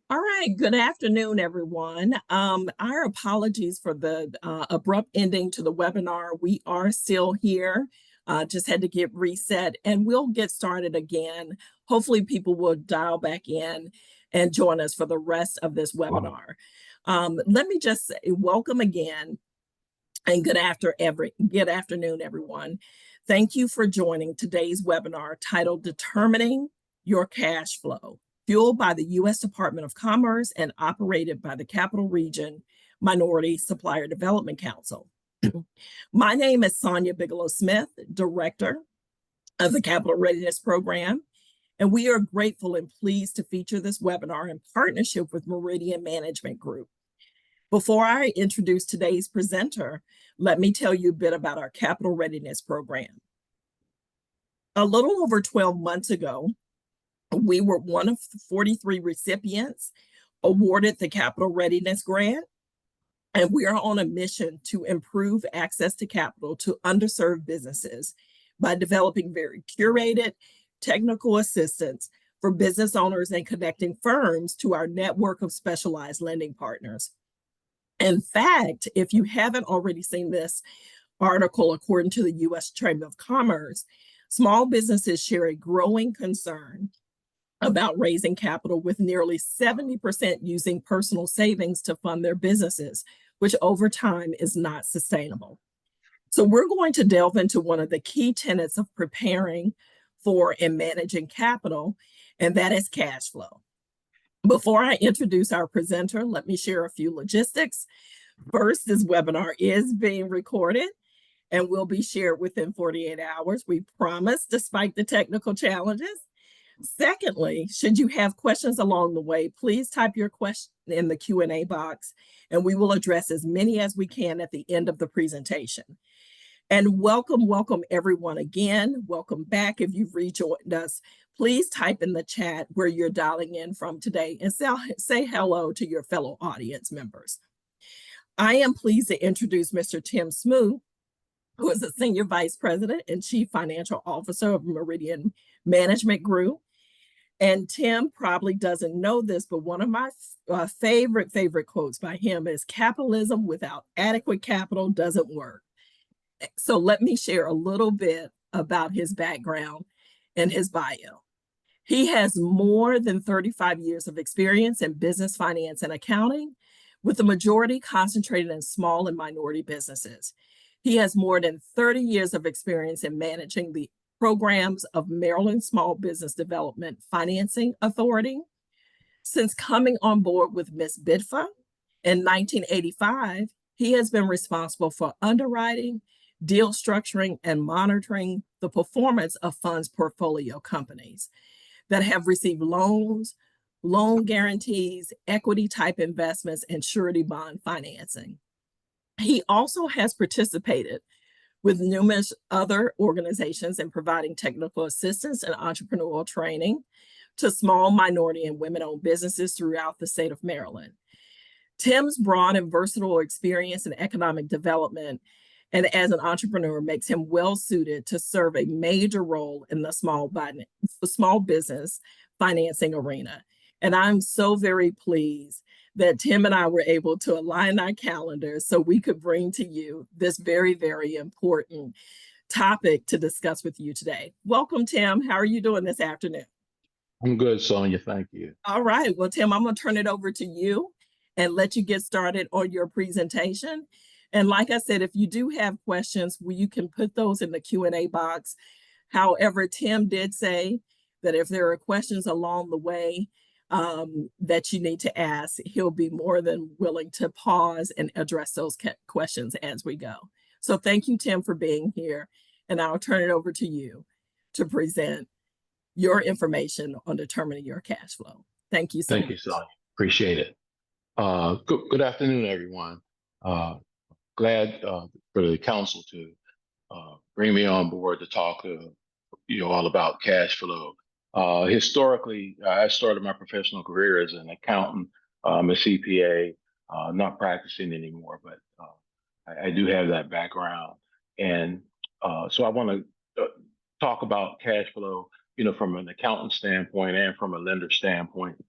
All right, good afternoon, everyone. Our apologies for the abrupt ending to the webinar. We are still here, just had to get reset, and we'll get started again. Hopefully people will dial back in and join us for the rest of this webinar. Let me just say welcome again and good afternoon, everyone. Thank you for joining today's webinar titled Determining Your Cash Flow, fueled by the U.S. Department of Commerce and operated by the Capital Region Minority Supplier Development Council. My name is Sonia Bigelow-Smith, Director of the Capital Readiness Program, and we are grateful and pleased to feature this webinar in partnership with Meridian Management Group. Before I introduce today's presenter, let me tell you a bit about our Capital Readiness Program. A little over 12 months ago, we were one of 43 recipients awarded the Capital Readiness Grant, and we are on a mission to improve access to capital to underserved businesses by developing very curated technical assistance for business owners and connecting firms to our network of specialized lending partners. In fact, if you haven't already seen this article, according to the U.S. Chamber of Commerce, small businesses share a growing concern about raising capital, with nearly 70% using personal savings to fund their businesses, which over time is not sustainable. So we're going to delve into one of the key tenets of preparing for and managing capital, and that is cash flow. Before I introduce our presenter, let me share a few logistics. First, this webinar is being recorded and will be shared within 48 hours. We promise, despite the technical challenges. Secondly, should you have questions along the way, please type your question in the Q&A box, and we will address as many as we can at the end of the presentation. And welcome everyone again. Welcome back if you've rejoined us. Please type in the chat where you're dialing in from today and say hello to your fellow audience members. I am pleased to introduce Mr. Tim Smoot, who is the Senior Vice President and Chief Financial Officer of Meridian Management Group. And Tim probably doesn't know this, but one of my favorite quotes by him is, "Capitalism without adequate capital doesn't work." So let me share a little bit about his background and his bio. He has more than 35 years of experience in business finance and accounting, with the majority concentrated in small and minority businesses. He has more than 30 years of experience in managing the programs of Maryland Small Business Development Financing Authority. Since coming on board with Ms. BIDFA in 1985, he has been responsible for underwriting, deal structuring, and monitoring the performance of funds portfolio companies that have received loans, loan guarantees, equity type investments, and surety bond financing. He also has participated with numerous other organizations in providing technical assistance and entrepreneurial training to small, minority, and women-owned businesses throughout the state of Maryland. Tim's broad and versatile experience in economic development and as an entrepreneur makes him well-suited to serve a major role in the small business financing arena. And I'm so very pleased that Tim and I were able to align our calendars so we could bring to you this very, very important topic to discuss with you today. Welcome, Tim. How are you doing this afternoon? I'm good, Sonia. Thank you. All right. Well, Tim, I'm going to turn it over to you and let you get started on your presentation. And like I said, if you do have questions, you can put those in the Q&A box. However, Tim did say that if there are questions along the way that you need to ask, he'll be more than willing to pause and address those questions as we go. So thank you, Tim, for being here. And I'll turn it over to you to present your information on determining your cash flow. Thank you so much. Thank you, Sonia. Appreciate it. Good afternoon, everyone. Glad for the council to bring me on board to talk to you all about cash flow. Historically, I started my professional career as an accountant. I'm a CPA, not practicing anymore, but I do have that background. And so I want to talk about cash flow, from an accountant standpoint and from a lender standpoint.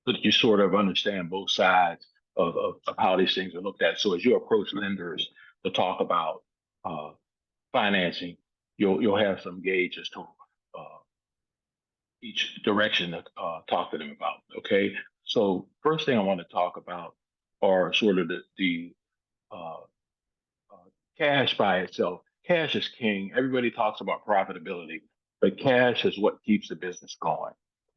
so that you sort of understand both sides of how these things are looked at. So as you approach lenders to talk about financing, you'll have some gauge as to each direction to talk to them about. Okay, so first thing I want to talk about are sort of the uh, cash by itself. Cash is king. Everybody talks about profitability, but cash is what keeps the business going.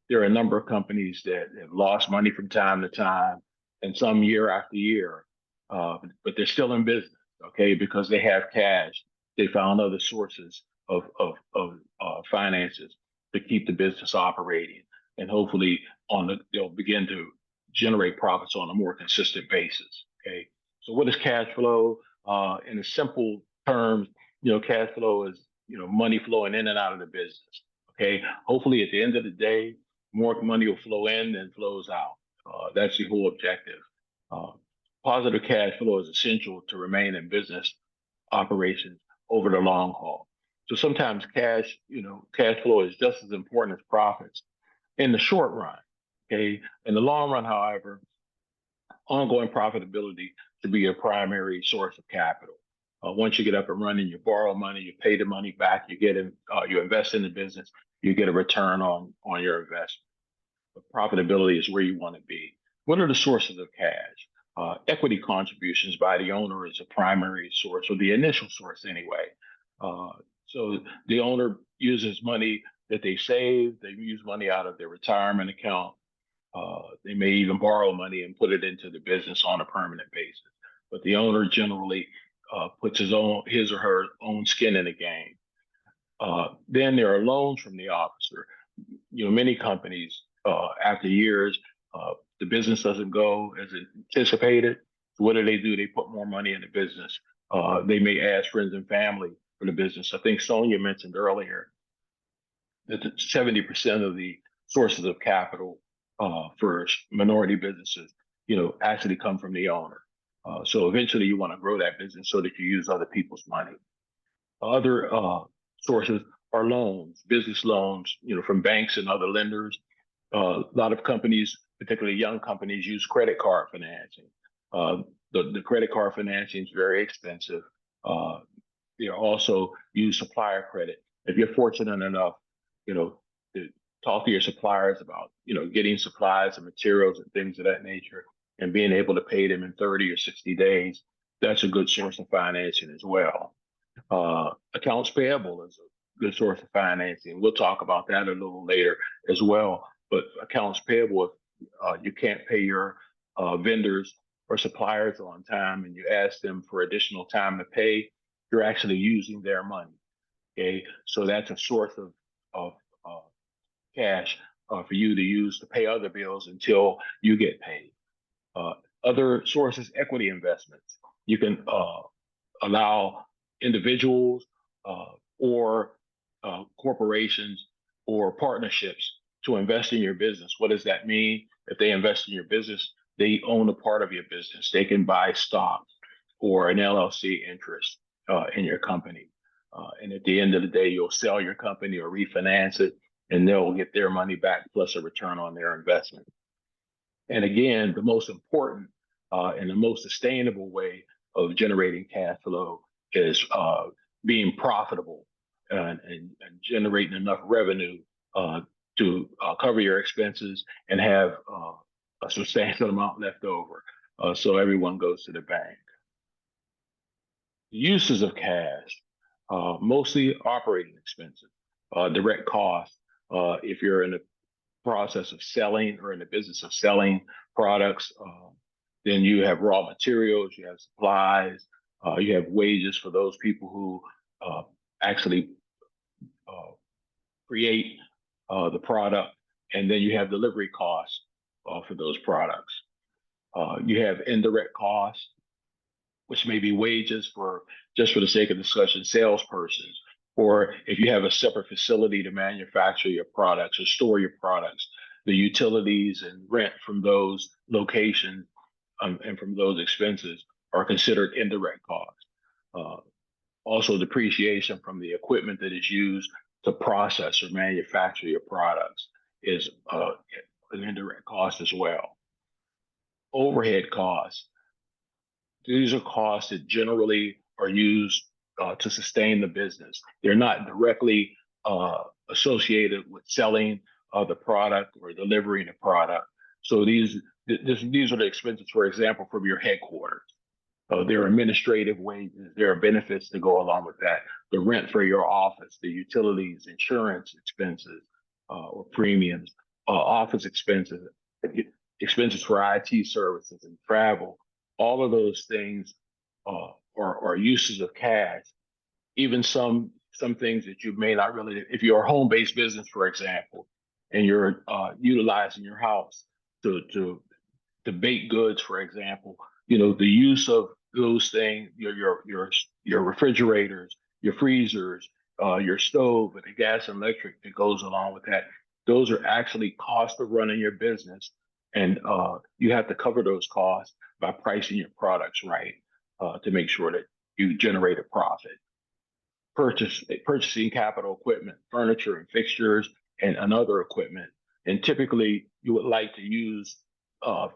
There are a number of companies that have lost money from time to time, and some year after year, but they're still in business. Okay, because they have cash. They found other sources of finances to keep the business operating, and hopefully they'll begin to generate profits on a more consistent basis. Okay, so what is cash flow? In a simple terms, cash flow is money flowing in and out of the business. Okay, hopefully at the end of the day, more money will flow in than flows out. That's the whole objective. Uh, Positive cash flow is essential to remain in business operations over the long haul. So sometimes cash flow is just as important as profits in the short run. Okay, in the long run, however, ongoing profitability to be your primary source of capital. Once you get up and running, you borrow money, you pay the money back, you invest in the business, you get a return on your investment. But profitability is where you want to be. What are the sources of cash? Equity contributions by the owner is a primary source, or the initial source anyway. So the owner uses money that they save, they use money out of their retirement account. They may even borrow money and put it into the business on a permanent basis. But the owner generally puts his or her own skin in the game. Then there are loans from the officer. Many companies, after years, the business doesn't go as anticipated. What do? They put more money in the business. They may ask friends and family for the business. I think Sonia mentioned earlier that 70% of the sources of capital for minority businesses, actually come from the owner. So eventually you want to grow that business so that you use other people's money. Other sources are loans, business loans, from banks and other lenders. A lot of companies, particularly young companies, use credit card financing. The credit card financing is very expensive. They also use supplier credit. If you're fortunate enough, to talk to your suppliers about, getting supplies and materials and things of that nature, and being able to pay them in 30 or 60 days, that's a good source of financing as well. Accounts payable is a good source of financing. We'll talk about that a little later as well. But accounts payable, if you can't pay your vendors or suppliers on time and you ask them for additional time to pay, you're actually using their money. Okay, so that's a source of cash for you to use to pay other bills until you get paid. Other sources, equity investments. You can allow individuals or corporations or partnerships to invest in your business. What does that mean? If they invest in your business, they own a part of your business. They can buy stock or an LLC interest in your company. And at the end of the day, you'll sell your company or refinance it, and they'll get their money back plus a return on their investment. And again, the most important and the most sustainable way of generating cash flow is being profitable and generating enough revenue to cover your expenses and have a substantial amount left over, so everyone goes to the bank. Uses of cash, mostly operating expenses, direct costs. If you're in the process of selling or in the business of selling products, then you have raw materials, you have supplies, you have wages for those people who actually create the product, and then you have delivery costs for those products. You have indirect costs, which may be wages for, just for the sake of discussion, salespersons, or if you have a separate facility to manufacture your products or store your products, the utilities and rent from those locations and from those expenses are considered indirect costs. Also, depreciation from the equipment that is used to process or manufacture your products is an indirect cost costs as well. Overhead costs. These are costs that generally are used to sustain the business. They're not directly associated with selling the product or delivering the product. So these are the expenses, for example, from your headquarters. There are administrative wages, there are benefits to go along with that. The rent for your office, the utilities, insurance expenses, or premiums, office expenses, expenses for IT services and travel. All of those things are uses of cash. Even some things that you may not really, if you're a home-based business, for example, and you're utilizing your house to bake goods, for example, the use of those things, your refrigerators, your freezers, your stove, and the gas and electric that goes along with that. Those are actually costs of running your business, and you have to cover those costs by pricing your products right to make sure that you generate a profit. Purchasing capital equipment, furniture and fixtures, and other equipment. And typically, you would like to use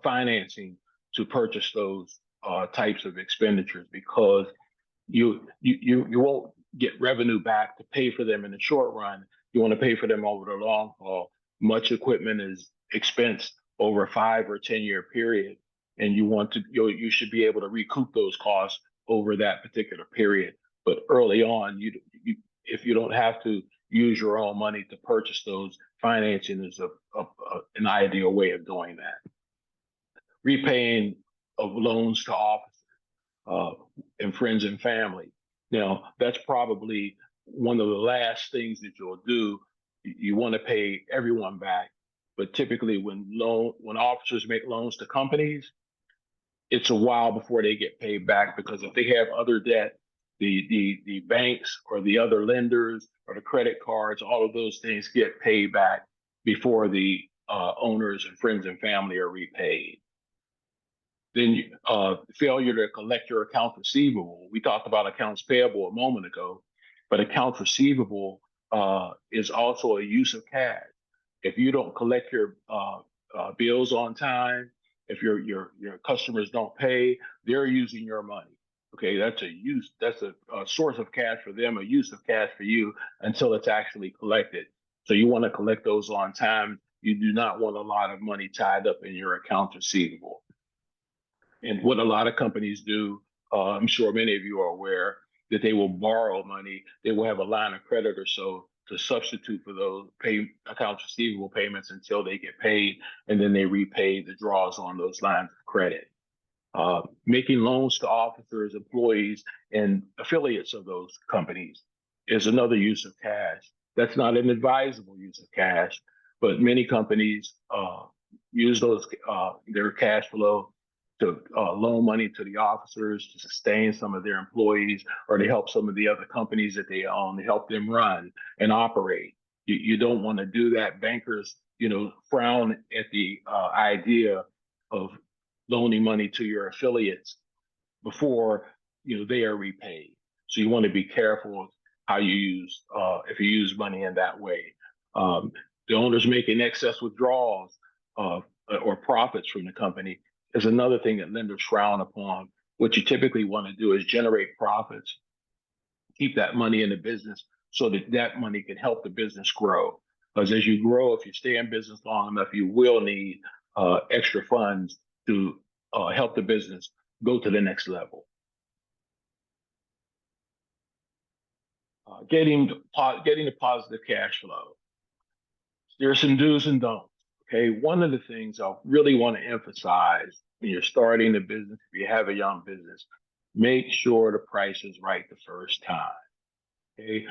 financing to purchase those types of expenditures, because you won't get revenue back to pay for them in the short run. You want to pay for them over the long haul. Much equipment is expensed over a 5 or 10 year period, and you should be able to recoup those costs over that particular period. But early on, if you don't have to use your own money to purchase those, financing is an ideal way of doing that. Repaying of loans to officers and friends and family. Now, that's probably one of the last things that you'll do. You want to pay everyone back, but typically when officers make loans to companies, it's a while before they get paid back, because if they have other debt, the banks or the other lenders or the credit cards, all of those things get paid back before the owners and friends and family are repaid. Then failure to collect your accounts receivable. We talked about accounts payable a moment ago, but accounts receivable is also a use of cash. If you don't collect your bills on time, if your customers don't pay, they're using your money. Okay, that's a source of cash for them, a use of cash for you until it's actually collected. So you want to collect those on time. You do not want a lot of money tied up in your accounts receivable. And what a lot of companies do, I'm sure many of you are aware, that they will borrow money. They will have a line of credit or so to substitute for those accounts receivable payments until they get paid, and then they repay the draws on those lines of credit. Making loans to officers, employees, and affiliates of those companies is another use of cash. That's not an advisable use of cash, but many companies use their cash flow to loan money to the officers to sustain some of their employees, or to help some of the other companies that they own, to help them run and operate. You don't want to do that. Bankers, frown at the idea of loaning money to your affiliates before they are repaid. So you want to be careful how you use if you use money in that way. The owners making excess withdrawals or profits from the company is another thing that lenders frown upon. What you typically want to do is generate profits, keep that money in the business so that money can help the business grow. Because as you grow, if you stay in business long enough, you will need extra funds to help the business go to the next level. Getting a positive cash flow. There are some do's and don'ts. Okay, one of the things I really want to emphasize when you're starting a business, if you have a young business, make sure the price is right the first time. Okay,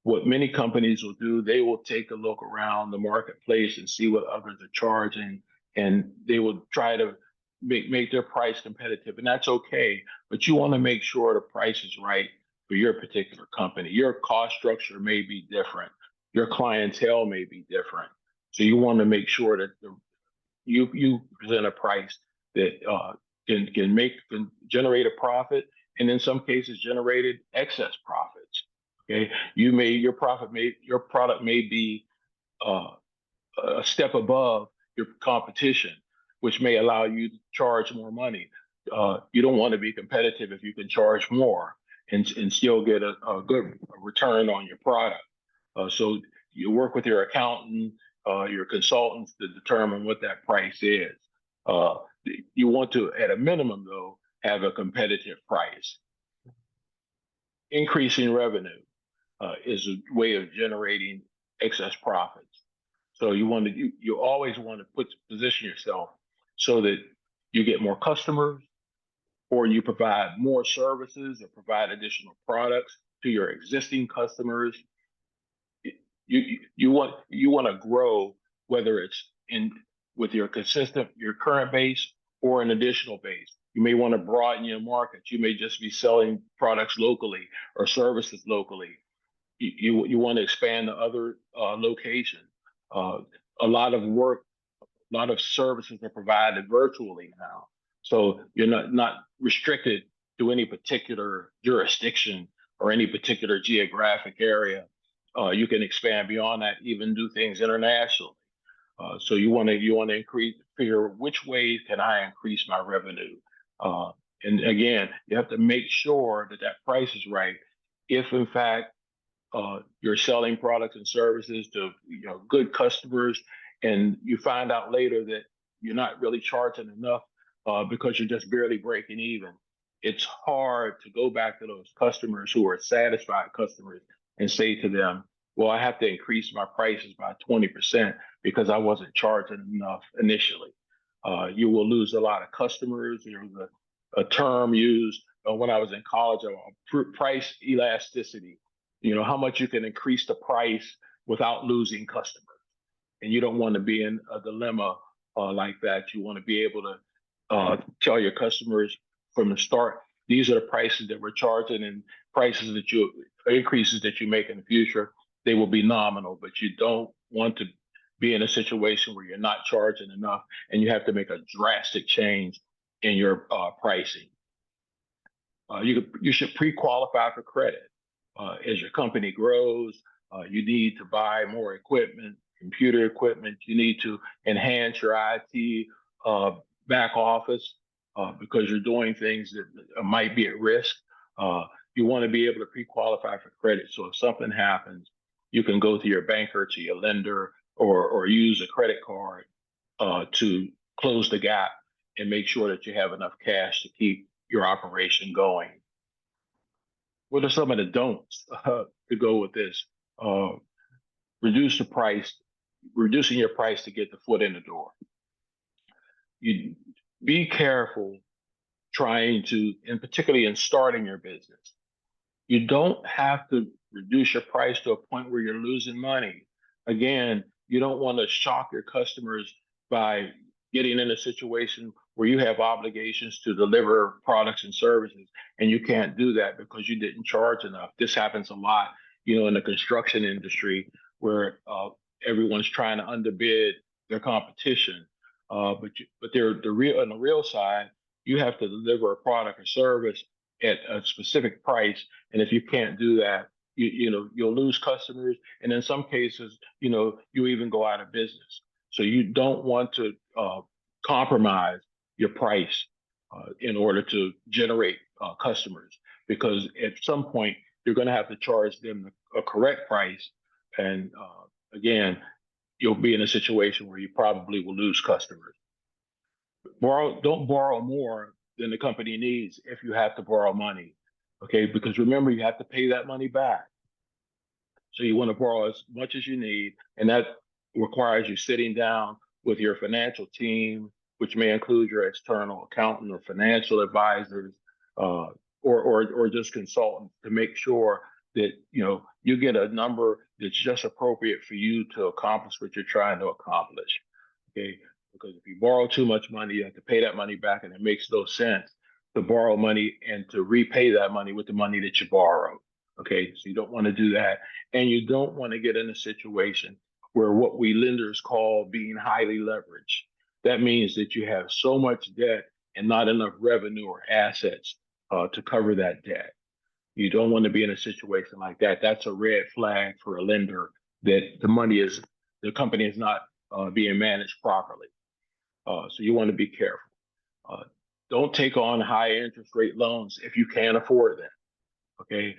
what many companies will do, they will take a look around the marketplace and see what others are charging, and they will try to make their price competitive, and that's okay. But you want to make sure the price is right for your particular company. Your cost structure may be different. Your clientele may be different. So you want to make sure that you present a price that can generate a profit, and in some cases generated excess profits. Okay, your product may be a step above your competition, which may allow you to charge more money. You don't want to be competitive if you can charge more and still get a good return on your product. So you work with your accountant, your consultants to determine what that price is. You want to, at a minimum, though, have a competitive price. Increasing revenue is a way of generating excess profits. So you always want to position yourself so that you get more customers, or you provide more services or provide additional products to your existing customers. You want to grow, whether it's with your current base or an additional base. You may want to broaden your market. You may just be selling products locally or services locally. You want to expand to other locations. A lot of services are provided virtually now, so you're not restricted to any particular jurisdiction or any particular geographic area. You can expand beyond that, even do things internationally. So you want to figure which ways can I increase my revenue. And again, you have to make sure that price is right. If in fact you're selling products and services to good customers, and you find out later that you're not really charging enough because you're just barely breaking even, it's hard to go back to those customers who are satisfied customers and say to them, well, I have to increase my prices by 20% because I wasn't charging enough initially. You will lose a lot of customers. There's a term used when I was in college, price elasticity. How much you can increase the price without losing customers. And you don't want to be in a dilemma like that. You want to be able to tell your customers from the start, these are the prices that we're charging, and increases that you make in the future, they will be nominal, but you don't want to be in a situation where you're not charging enough and you have to make a drastic change in your pricing. You should pre-qualify for credit. As your company grows, you need to buy more equipment, computer equipment. You need to enhance your IT back office because you're doing things that might be at risk. You want to be able to pre-qualify for credit. So if something happens, you can go to your banker, to your lender, or use a credit card to close the gap and make sure that you have enough cash to keep your operation going. What are some of the don'ts to go with this? Reducing your price to get the foot in the door. You be careful trying to, and particularly in starting your business, you don't have to reduce your price to a point where you're losing money. Again, you don't want to shock your customers by getting in a situation where you have obligations to deliver products and services, and you can't do that because you didn't charge enough. This happens a lot, in the construction industry, where everyone's trying to underbid their competition. But on the real side, you have to deliver a product or service at a specific price, and if you can't do that, you'll lose customers, and in some cases, you even go out of business. So you don't want to compromise your price in order to generate customers, because at some point you're going to have to charge them a correct price, and again, you'll be in a situation where you probably will lose customers. Don't borrow more than the company needs if you have to borrow money, okay? Because remember, you have to pay that money back. So you want to borrow as much as you need, and that requires you sitting down with your financial team, which may include your external accountant or financial advisors, or just consultants, to make sure that you get a number that's just appropriate for you to accomplish what you're trying to accomplish. Okay, because if you borrow too much money, you have to pay that money back, and it makes no sense to borrow money and to repay that money with the money that you borrowed. Okay, so you don't want to do that, and you don't want to get in a situation where what we lenders call being highly leveraged. That means that you have so much debt and not enough revenue or assets to cover that debt. You don't want to be in a situation like that. That's a red flag for a lender that the company is not being managed properly. So you want to be careful. Uh, don't take on high interest rate loans if you can't afford them. Okay.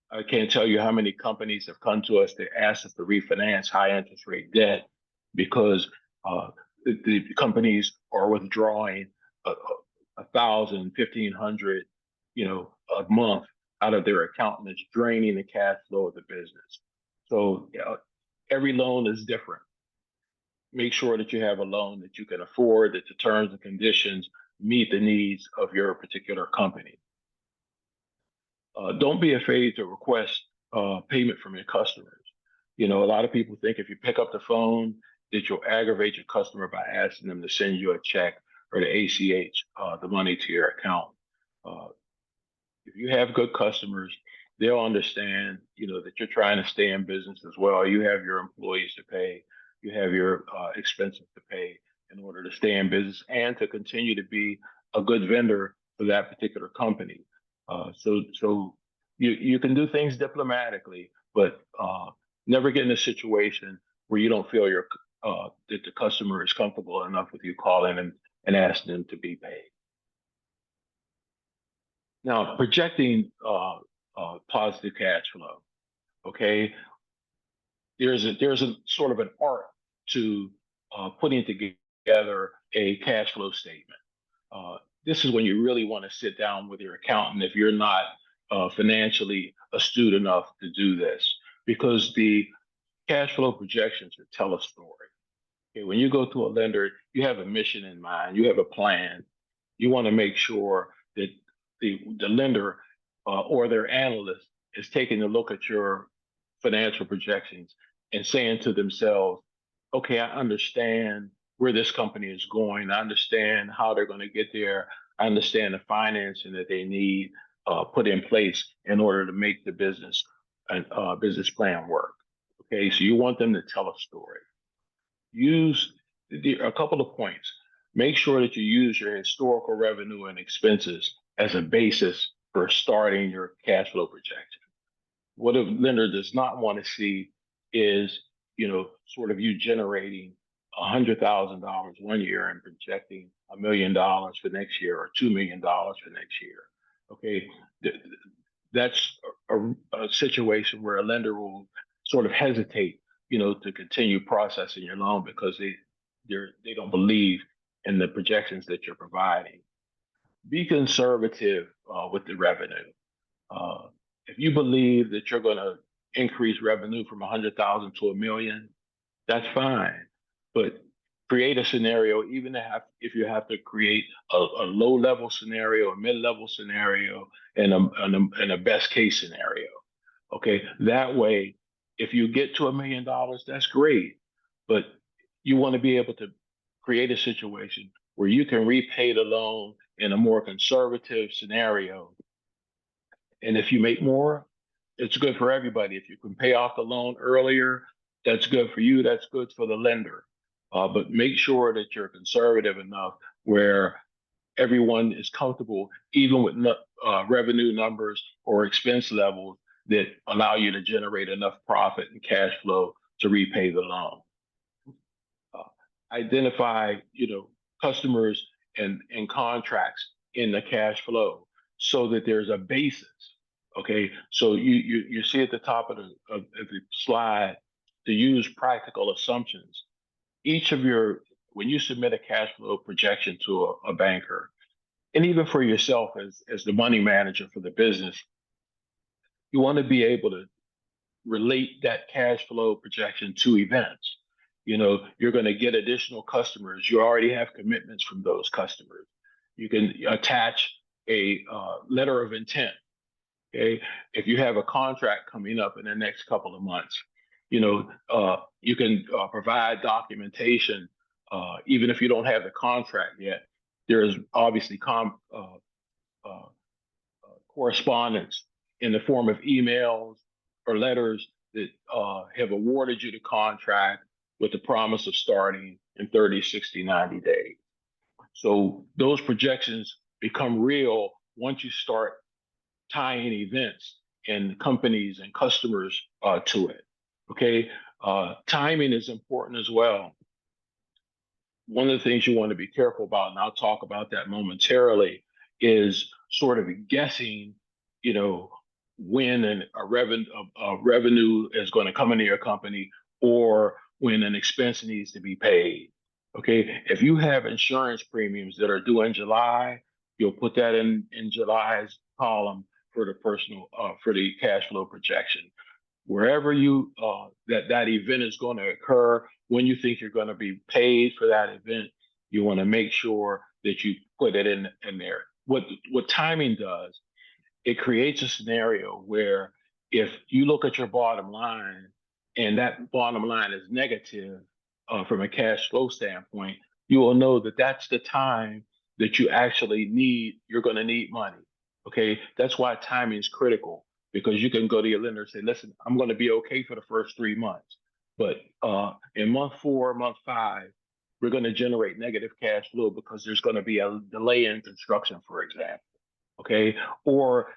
I can't tell you how many companies have come to us to ask us to refinance high interest rate debt because uh, the companies are withdrawing a thousand, 1,500, a month out of their account, and it's draining the cash flow of the business. So every loan is different. Make sure that you have a loan that you can afford, that the terms and conditions meet the needs of your particular company. Don't be afraid to request payment from your customers. A lot of people think if you pick up the phone that you'll aggravate your customer by asking them to send you a check or to ACH the money to your account. Uh, if you have good customers, they'll understand, that you're trying to stay in business as well. You have your employees to pay, you have your expenses to pay in order to stay in business and to continue to be a good vendor for that particular company. So you can do things diplomatically, but never get in a situation where you don't feel that the customer is comfortable enough with you calling and asking them to be paid. Now, projecting positive cash flow, okay? There's a sort of an art to putting together a cash flow statement. This is when you really want to sit down with your accountant if you're not financially astute enough to do this, because the cash flow projections will tell a story. Okay, when you go to a lender, you have a mission in mind, you have a plan. You want to make sure that the lender or their analyst is taking a look at your financial projections and saying to themselves, okay, I understand where this company is going. I understand how they're going to get there. I understand the financing that they need put in place in order to make the business and business plan work. Okay, so you want them to tell a story. Use a couple of points. Make sure that you use your historical revenue and expenses as a basis for starting your cash flow projection. What a lender does not want to see is, sort of you generating $100,000 one year and projecting $1 million for next year or $2 million for next year. Okay, that's a situation where a lender will sort of hesitate, to continue processing your loan because they don't believe in the projections that you're providing. Be conservative with the revenue. If you believe that you're going to increase revenue from 100,000 to 1 million, that's fine. But create a scenario, even if you have to create a low level scenario, a mid level scenario, and a best case scenario. Okay, that way, if you get to $1 million, that's great. But you want to be able to create a situation where you can repay the loan in a more conservative scenario. And if you make more, it's good for everybody. If you can pay off the loan earlier, that's good for you. That's good for the lender. But make sure that you're conservative enough where everyone is comfortable, even with revenue numbers or expense levels that allow you to generate enough profit and cash flow to repay the loan. Identify, customers and contracts in the cash flow so that there's a basis. Okay, so you see at the top of the slide to use practical assumptions. When you submit a cash flow projection to a banker, and even for yourself as the money manager for the business, you want to be able to relate that cash flow projection to events. You're going to get additional customers. You already have commitments from those customers. You can attach a letter of intent. Okay, if you have a contract coming up in the next couple of months, you can provide documentation, even if you don't have the contract yet. There is obviously correspondence in the form of emails or letters that have awarded you the contract with the promise of starting in 30, 60, 90 days. So those projections become real once you start tying events and companies and customers to it. Okay, timing is important as well. one of the things you want to be careful about, and I'll talk about that momentarily, is sort of guessing, you know, when a revenue is going to come into your company or when an expense needs to be paid. Okay, if you have insurance premiums that are due in July, you'll put that in July's column for the personal for the cash flow projection. Wherever you that event is going to occur, when you think you're going to be paid for that event, you want to make sure that you put it in there. What timing does, it creates a scenario where if you look at your bottom line and that bottom line is negative from a cash flow standpoint, you will know that that's the time that you're going to need money. Okay, that's why timing is critical, because you can go to your lender and say, listen, I'm going to be okay for the first 3 months, but in month 4, month 5, we're going to generate negative cash flow because there's going to be a delay in construction, for example. Okay, or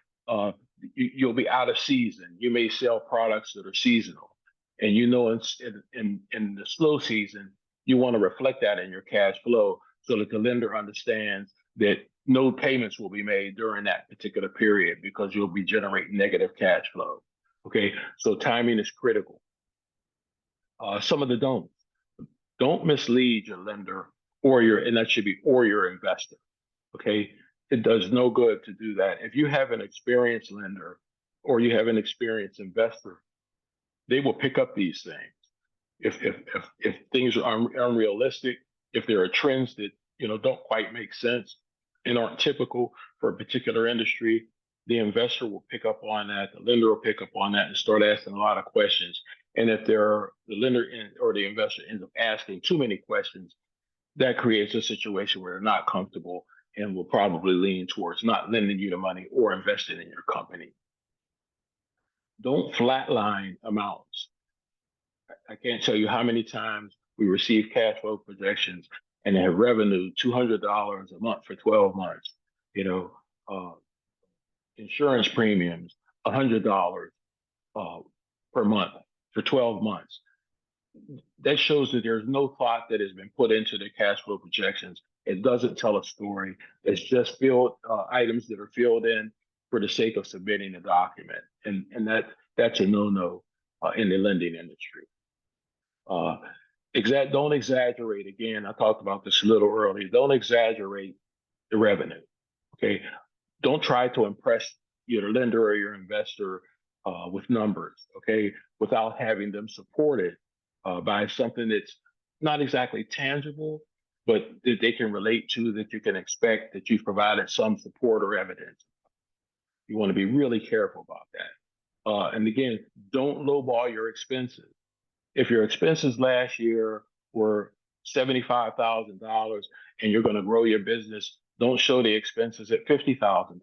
you'll be out of season. You may sell products that are seasonal, and in the slow season, you want to reflect that in your cash flow so that the lender understands that no payments will be made during that particular period because you'll be generating negative cash flow. Okay, so timing is critical. Some of the don't mislead your lender and that should be or your investor. Okay, it does no good to do that. If you have an experienced lender or you have an experienced investor, they will pick up these things. If things are unrealistic, if there are trends that don't quite make sense and aren't typical for a particular industry, the investor will pick up on that. The lender will pick up on that and start asking a lot of questions. And if the lender or the investor ends up asking too many questions, that creates a situation where they're not comfortable and will probably lean towards not lending you the money or investing in your company. Don't flatline amounts. I can't tell you how many times we receive cash flow projections and they have revenue $200 a month for 12 months. Insurance premiums $100 per month for 12 months. That shows that there's no thought that has been put into the cash flow projections. It doesn't tell a story. It's just filled items that are filled in for the sake of submitting a document, and that's a no-no in the lending industry. Don't exaggerate. Again, I talked about this a little earlier. Don't exaggerate the revenue. Okay, don't try to impress your lender or your investor with numbers. Okay, without having them supported by something that's not exactly tangible, but that they can relate to, that you can expect, that you've provided some support or evidence. You want to be really careful about that. And again, don't lowball your expenses. If your expenses last year were $75,000 and you're going to grow your business, don't show the expenses at $50,000.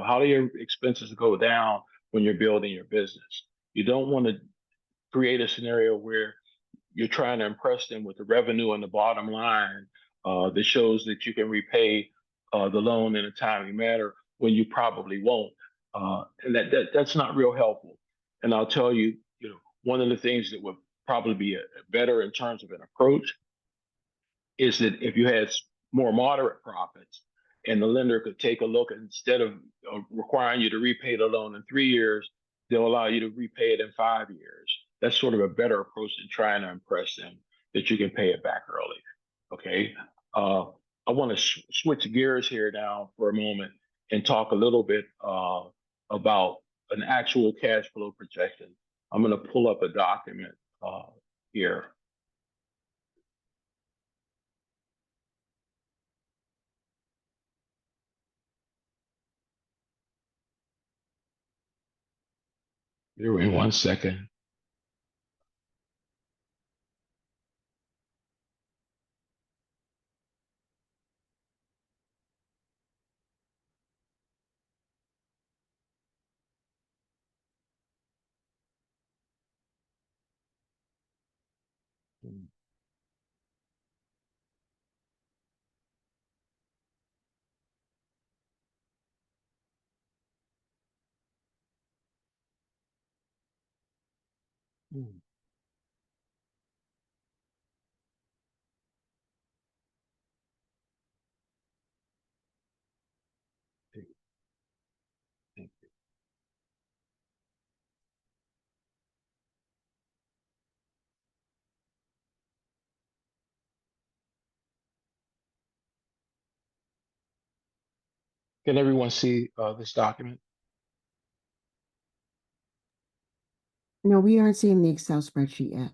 How do your expenses go down when you're building your business? You don't want to create a scenario where you're trying to impress them with the revenue on the bottom line that shows that you can repay the loan in a timely manner when you probably won't. And that's not real helpful. And I'll tell you, one of the things that would probably be better in terms of an approach is that if you had more moderate profits and the lender could take a look, instead of requiring you to repay the loan in 3 years, they'll allow you to repay it in 5 years. That's sort of a better approach than trying to impress them that you can pay it back early. Okay. I want to switch gears here now for a moment and talk a little bit about an actual cash flow projection. I'm going to pull up a document here. Here, wait 1 second. Can everyone see this document? No, we aren't seeing the Excel spreadsheet yet.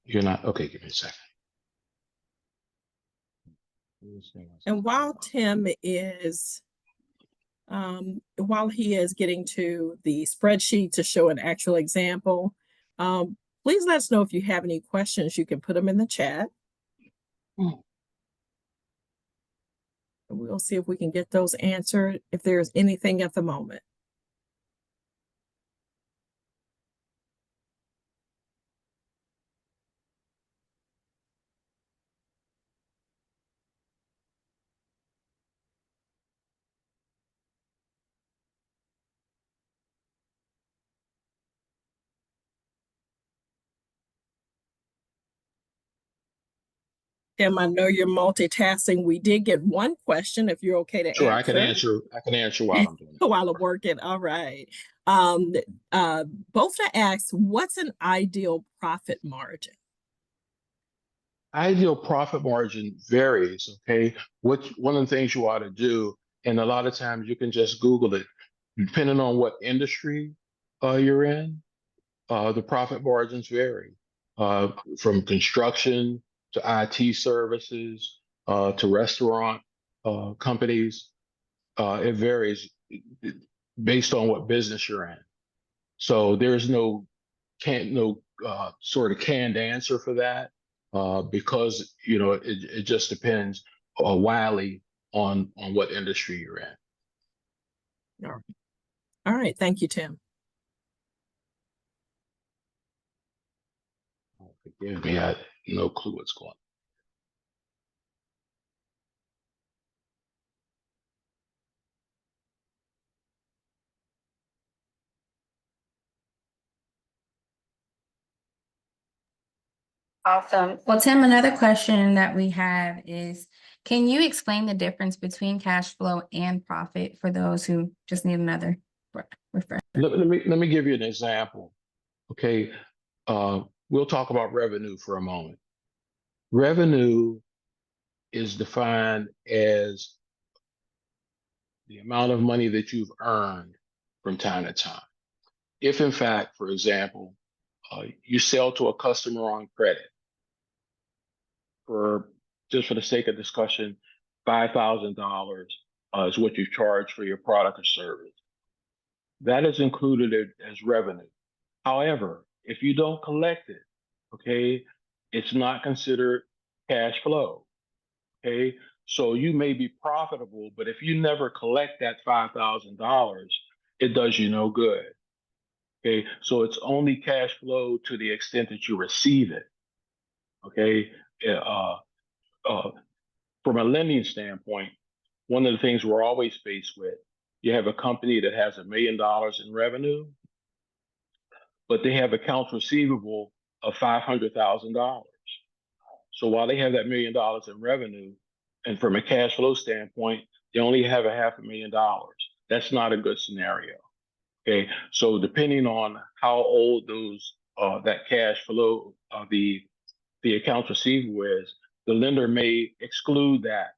You're not? Okay, give me a second. And while Tim is, while he is getting to the spreadsheet to show an actual example, please let us know if you have any questions. You can put them in the chat. And we'll see if we can get those answered, if there's anything at the moment. Tim, I know you're multitasking. We did get one question, if you're okay to Sure, answer. I can answer while I'm doing it. While I'm working, all right. Both to ask, what's an ideal profit margin? Ideal profit margin varies, okay? One of the things you ought to do, and a lot of times you can just Google it, depending on what industry you're in, the profit margins vary. From construction to IT services to restaurant companies, it varies based on what business you're in. So there's no sort of canned answer for that because it just depends wildly on what industry you're in. All right, thank you, Tim. Forgive me, I have no clue what's going on. Awesome. Well, Tim, another question that we have is, can you explain the difference between cash flow and profit for those who just need another refresher? Let me give you an example. Okay, we'll talk about revenue for a moment. Revenue is defined as the amount of money that you've earned from time to time. If in fact, for example, you sell to a customer on credit for, just for the sake of discussion, $5,000 is what you charge for your product or service. That is included as revenue. However, if you don't collect it, okay, it's not considered cash flow. Okay, so you may be profitable, but if you never collect that $5,000, it does you no good. Okay, so it's only cash flow to the extent that you receive it. Okay, from a lending standpoint, one of the things we're always faced with, you have a company that has $1 million in revenue, but they have accounts receivable of $500,000. So while they have that $1 million in revenue, and from a cash flow standpoint, they only have $500,000. That's not a good scenario. Okay, so depending on how old those that cash flow the accounts receivable is, the lender may exclude that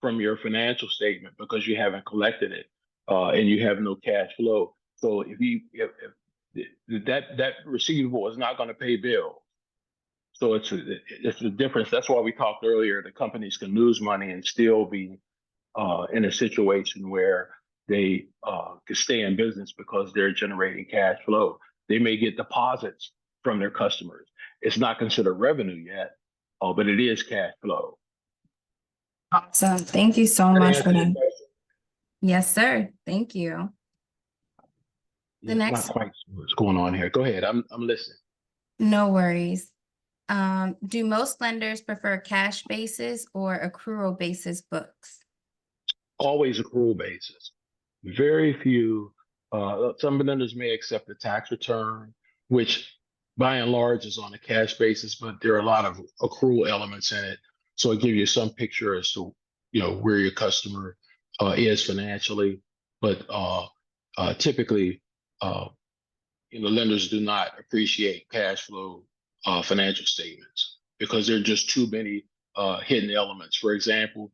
from your financial statement because you haven't collected it and you have no cash flow. So if that receivable is not going to pay bills, so it's a difference. That's why we talked earlier. The companies can lose money and still be in a situation where they can stay in business because they're generating cash flow. They may get deposits from their customers. It's not considered revenue yet, but it is cash flow. Awesome. Thank you so much for that. Yes, sir. Thank you. The next, not quite sure what's going on here. Go ahead. I'm listening. No worries. Do most lenders prefer cash basis or accrual basis books? Always accrual basis. Very few. Some lenders may accept a tax return, which by and large is on a cash basis, but there are a lot of accrual elements in it. So it gives you some picture as to where your customer is financially. But typically, lenders do not appreciate cash flow financial statements because there are just too many hidden elements. For example,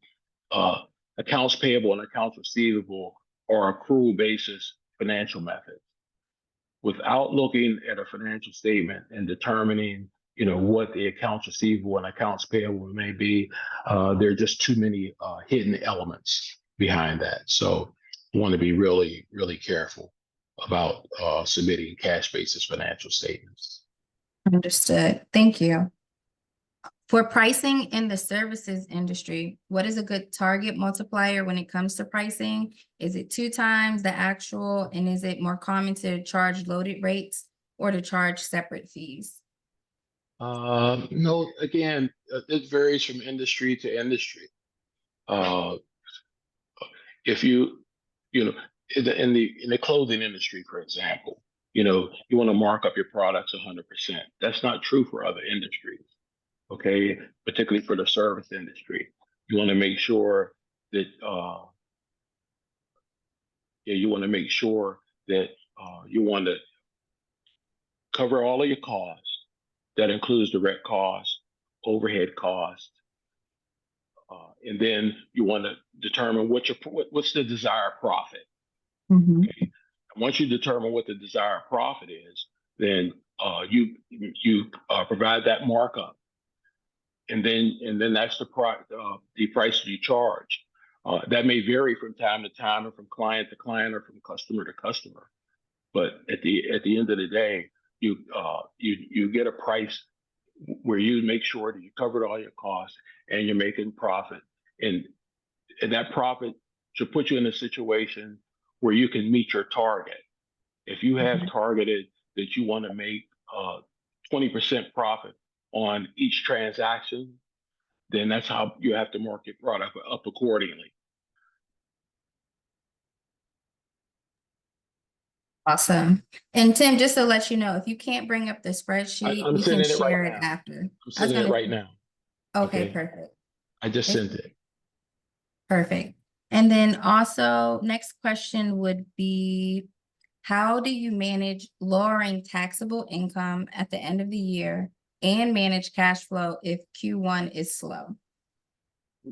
accounts payable and accounts receivable are accrual basis financial methods. Without looking at a financial statement and determining, what the accounts receivable and accounts payable may be, there are just too many hidden elements behind that. So you want to be really, really careful about submitting cash basis financial statements. Understood. Thank you. For pricing in the services industry, what is a good target multiplier when it comes to pricing? Is it 2 times the actual, and is it more common to charge loaded rates or to charge separate fees? No, again, it varies from industry to industry. If you know, in the clothing industry, for example, you want to mark up your products 100%. That's not true for other industries. Okay, particularly for the service industry, you want to make sure that you want to cover all of your costs. That includes direct costs, overhead costs, and then you want to determine what's the desired profit. Mm-hmm. Okay? And once you determine what the desired profit is, then you provide that markup. And then that's the price you charge. That may vary from time to time, or from client to client, or from customer to customer. But at the end of the day, you get a price where you make sure that you covered all your costs and you're making profit, and that profit should put you in a situation where you can meet your target. If you have targeted that you want to make 20% profit on each transaction, then that's how you have to mark your product up accordingly. Awesome. And Tim, just to let you know, if you can't bring up the spreadsheet, I'm we can sending it right share it now. after. I'm sending it right now. Okay, Okay. perfect. I just sent it. Perfect. And then also, next question would be, how do you manage lowering taxable income at the end of the year and manage cash flow if Q1 is slow?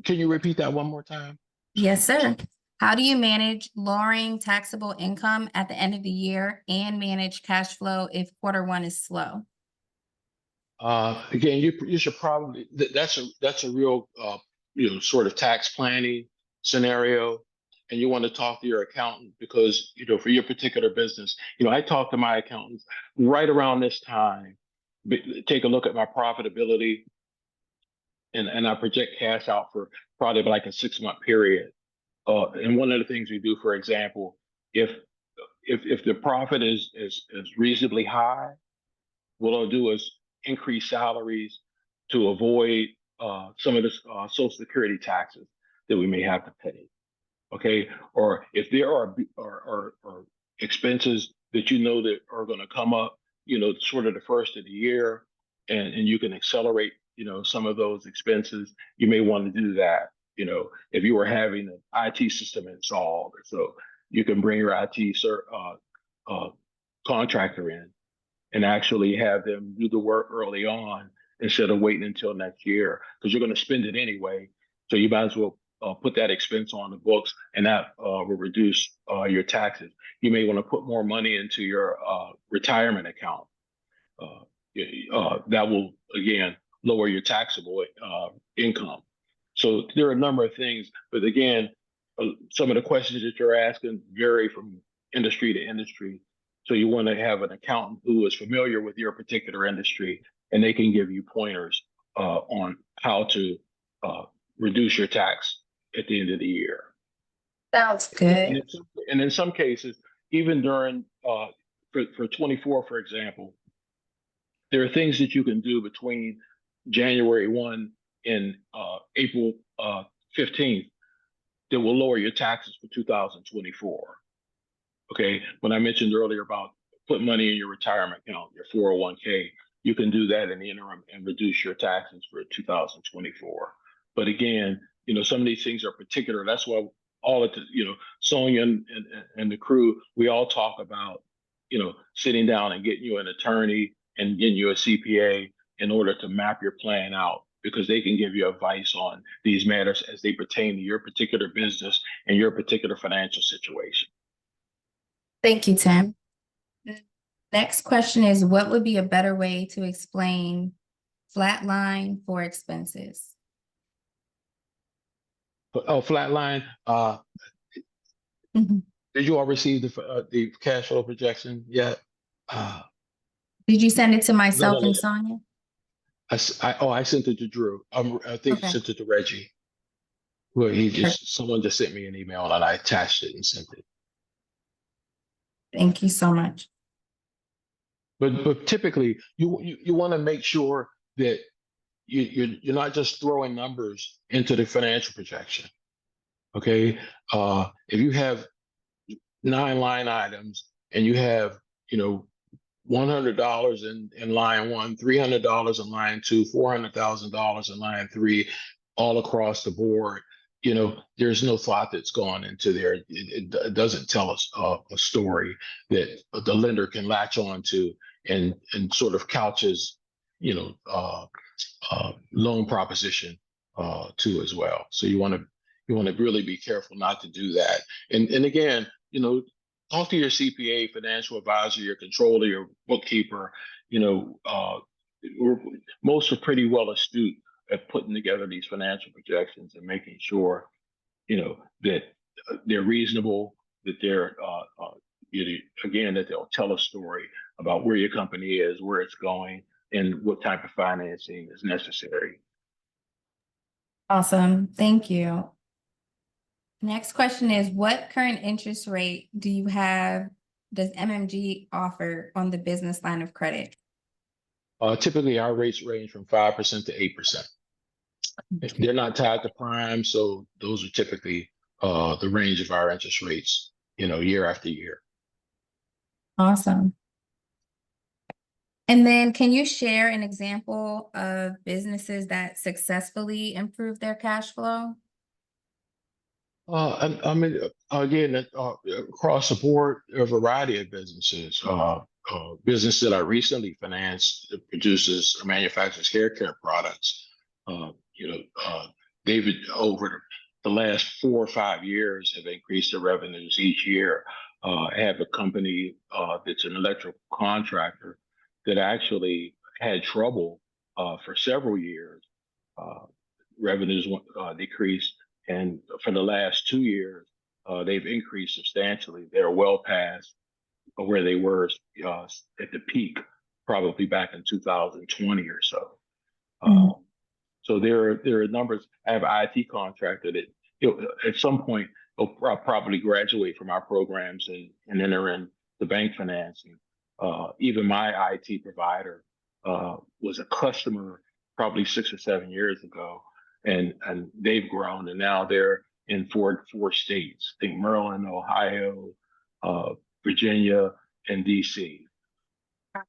Can you repeat that one more time? Yes, sir. How do you manage lowering taxable income at the end of the year and manage cash flow if Q1 is slow? Again, you should probably, that's a real sort of tax planning scenario, and you want to talk to your accountant, because for your particular business, I talk to my accountants right around this time, take a look at my profitability, and I project cash out for probably like a 6-month period. And one of the things we do, for example, if the profit is reasonably high, what I'll do is increase salaries to avoid some of the Social Security taxes that we may have to pay. Okay, or if there are expenses that that are going to come up, sort of the first of the year, and you can accelerate, some of those expenses, you may want to do that. If you were having an IT system installed, so you can bring your IT contractor in and actually have them do the work early on instead of waiting until next year, because you're going to spend it anyway. So you might as well put that expense on the books, and that will reduce your taxes. You may want to put more money into your retirement account. That will, again, lower your taxable income. So there are a number of things, but again, some of the questions that you're asking vary from industry to industry. So you want to have an accountant who is familiar with your particular industry, and they can give you pointers on how to reduce your tax at the end of the year. Sounds good. And in some cases, even during for 24, for example, there are things that you can do between January 1 and April 15th that will lower your taxes for 2024. Okay, when I mentioned earlier about putting money in your retirement account, your 401k, you can do that in the interim and reduce your taxes for 2024. But again, some of these things are particular. That's why all of the, Sonia and the crew, we all talk about, sitting down and getting you an attorney and getting you a CPA in order to map your plan out because they can give you advice on these matters as they pertain to your particular business and your particular financial situation. Thank you, Tim. Next question is, what would be a better way to explain flat line for expenses? Oh, flatline. Mhm. Did you all receive the cash flow projection yet? Did you send it to myself no. and Sonia? I sent it to Drew. I think Okay. I sent it to Reggie. Well, someone just sent me an email and I attached it and sent it. Thank you so much. But typically, you want to make sure that you're not just throwing numbers into the financial projection. Okay, if you have 9 line items and you have $100 in line 1, $300 in line 2, $400,000 in line 3, all across the board. There's no thought that's gone into there. It doesn't tell us a story that the lender can latch on to and sort of couches, loan proposition to as well. So you want to really be careful not to do that. And again, talk to your CPA, financial advisor, your controller, your bookkeeper. Most are pretty well astute at putting together these financial projections and making sure, that they're reasonable, that they're, again, that they'll tell a story about where your company is, where it's going, and what type of financing is necessary. Awesome. Thank you. Next question is, what current interest rate does MMG offer on the business line of credit? Typically, our rates range from 5% to 8%. They're not tied to prime, so those are typically the range of our interest rates, year after year. Awesome. And then can you share an example of businesses that successfully improved their cash flow? I mean, again, across the board, a variety of businesses. Business that I recently financed that produces or manufactures hair care products. David, over the last 4 or 5 years, have increased their revenues each year. I have a company that's an electrical contractor that actually had trouble for several years. Revenues decreased. And for the last 2 years, they've increased substantially. They're well past where they were at the peak, probably back in 2020 or so. So there are numbers. I have an IT contractor that at some point will probably graduate from our programs and enter in the bank financing. Even my IT provider was a customer probably 6 or 7 years ago. And they've grown, and now they're in four states. I think Maryland, Ohio, Virginia, and DC.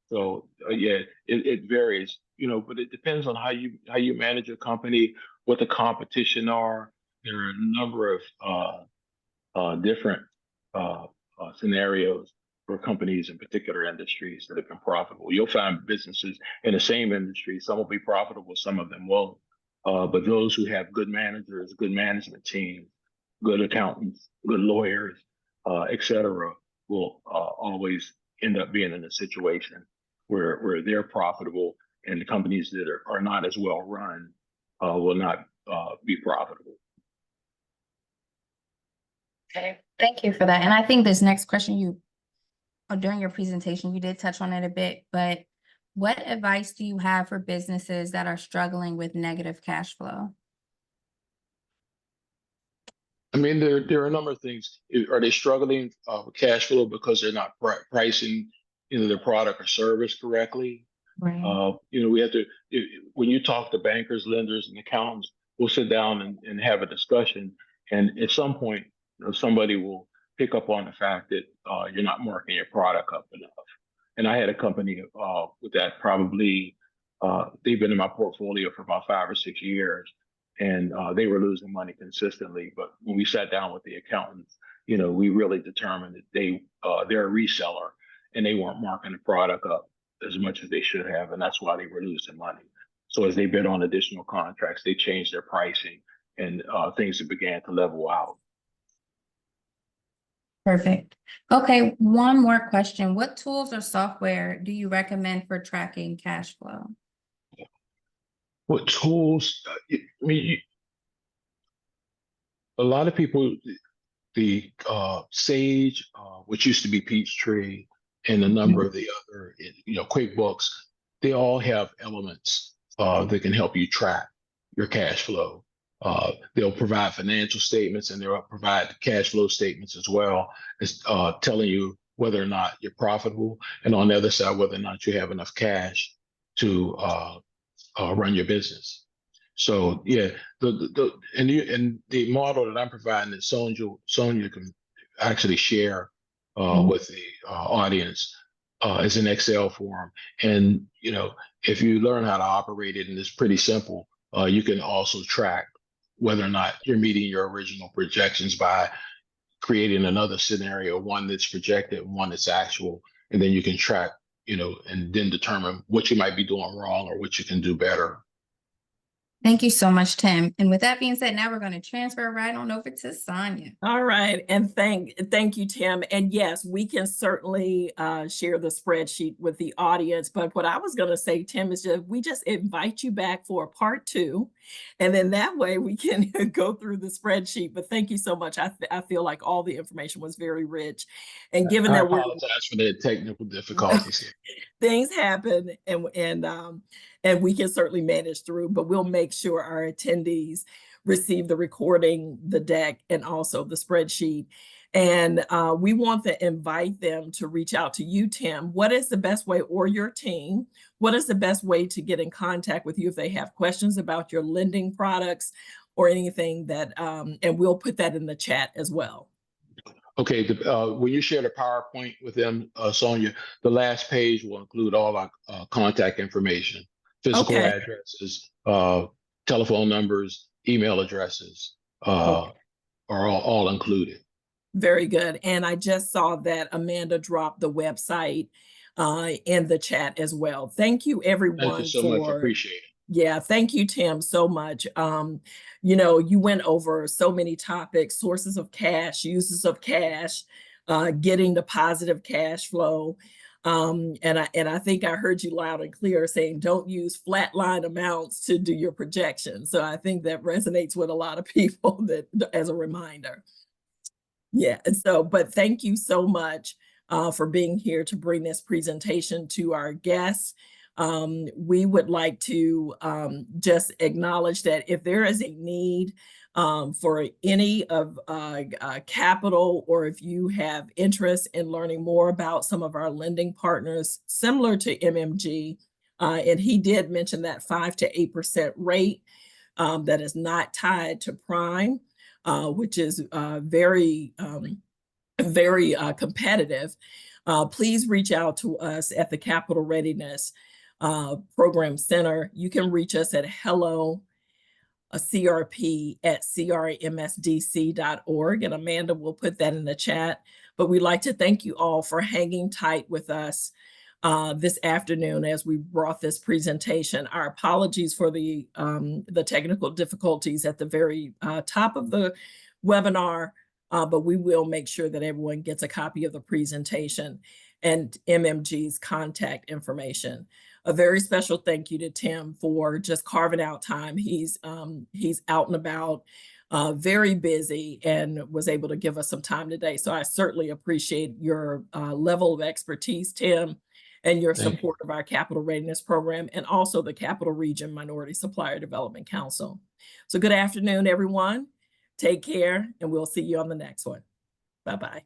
So yeah, it varies, but it depends on how you manage your company, what the competition are. There are a number of different scenarios for companies in particular industries that have been profitable. You'll find businesses in the same industry, some will be profitable, some of them won't. But those who have good managers, good management teams, good accountants, good lawyers, et cetera, will always end up being in a situation where they're profitable, and the companies that are not as well run will not be profitable. Okay, thank you for that. And I think this next question during your presentation, you did touch on it a bit, but what advice do you have for businesses that are struggling with negative cash flow? I mean, there are a number of things. Are they struggling with cash flow because they're not pricing their product or service correctly? Right. We have to, when you talk to bankers, lenders, and accountants, we'll sit down and have a discussion. And at some point, somebody will pick up on the fact that you're not marking your product up enough. And I had a company with that probably, they've been in my portfolio for about 5 or 6 years, and they were losing money consistently. But when we sat down with the accountants, we really determined that they're a reseller and they weren't marking the product up as much as they should have. And that's why they were losing money. So as they bid on additional contracts, they changed their pricing, and things began to level out. Perfect. Okay, one more question. What tools or software do you recommend for tracking cash flow? What tools? I mean, a lot of people, the Sage, which used to be Peachtree, and a number of the other, QuickBooks, they all have elements that can help you track your cash flow. They'll provide financial statements, and they'll provide cash flow statements as well, as telling you whether or not you're profitable, and on the other side, whether or not you have enough cash to run your business. So yeah, the model that I'm providing that Sonia can actually share with the audience is an Excel form, and if you learn how to operate it, and it's pretty simple, you can also track whether or not you're meeting your original projections by creating another scenario, one that's projected, one that's actual, and then you can track, and then determine what you might be doing wrong or what you can do better. Thank you so much, Tim. And with that being said, now we're going to transfer right on over to Sonia. All right, and thank you, Tim. And yes, we can certainly share the spreadsheet with the audience. But what I was going to say, Tim, is we just invite you back for a part 2, and then that way we can go through the spreadsheet. But thank you so much. I feel like all the information was very rich, and given I that apologize for the technical difficulties. things happen, and we can certainly manage through, but we'll make sure our attendees receive the recording, the deck, and also the spreadsheet. And we want to invite them to reach out to you, Tim. What is the best way, or your team, what is the best way to get in contact with you if they have questions about your lending products or anything that, and we'll put that in the chat as well. Okay, when you share the PowerPoint with them, Sonia, the last page will include all our contact information, physical addresses, telephone numbers, email addresses, are all included. Very good. And I just saw that Amanda dropped the website in the chat as well. Thank you, everyone. Thank you so much. I appreciate it. Yeah, thank you, Tim, so much. You went over so many topics: sources of cash, uses of cash, getting the positive cash flow. And I think I heard you loud and clear saying, don't use flatline amounts to do your projections. So I think that resonates with a lot of people, that as a reminder. Yeah, and so, but thank you so much for being here to bring this presentation to our guests. We would like to just acknowledge that if there is a need for any of Capital, or if you have interest in learning more about some of our lending partners similar to MMG, and he did mention that 5 to 8% rate that is not tied to prime, which is very competitive. Please reach out to us at the Capital Readiness Program Center. You can reach us at CRP@CRMSDC.org, and Amanda will put that in the chat. But we'd like to thank you all for hanging tight with us this afternoon as we brought this presentation. Our apologies for the technical difficulties at the very top of the webinar, but we will make sure that everyone gets a copy of the presentation and MMG's contact information. A very special thank you to Tim for just carving out time. He's out and about, very busy, and was able to give us some time today. So I certainly appreciate your level of expertise, Tim, and your support of our Capital Readiness Program, and also the Capital Region Minority Supplier Development Council. So good afternoon, everyone. Take care, and we'll see you on the next one. Bye-bye.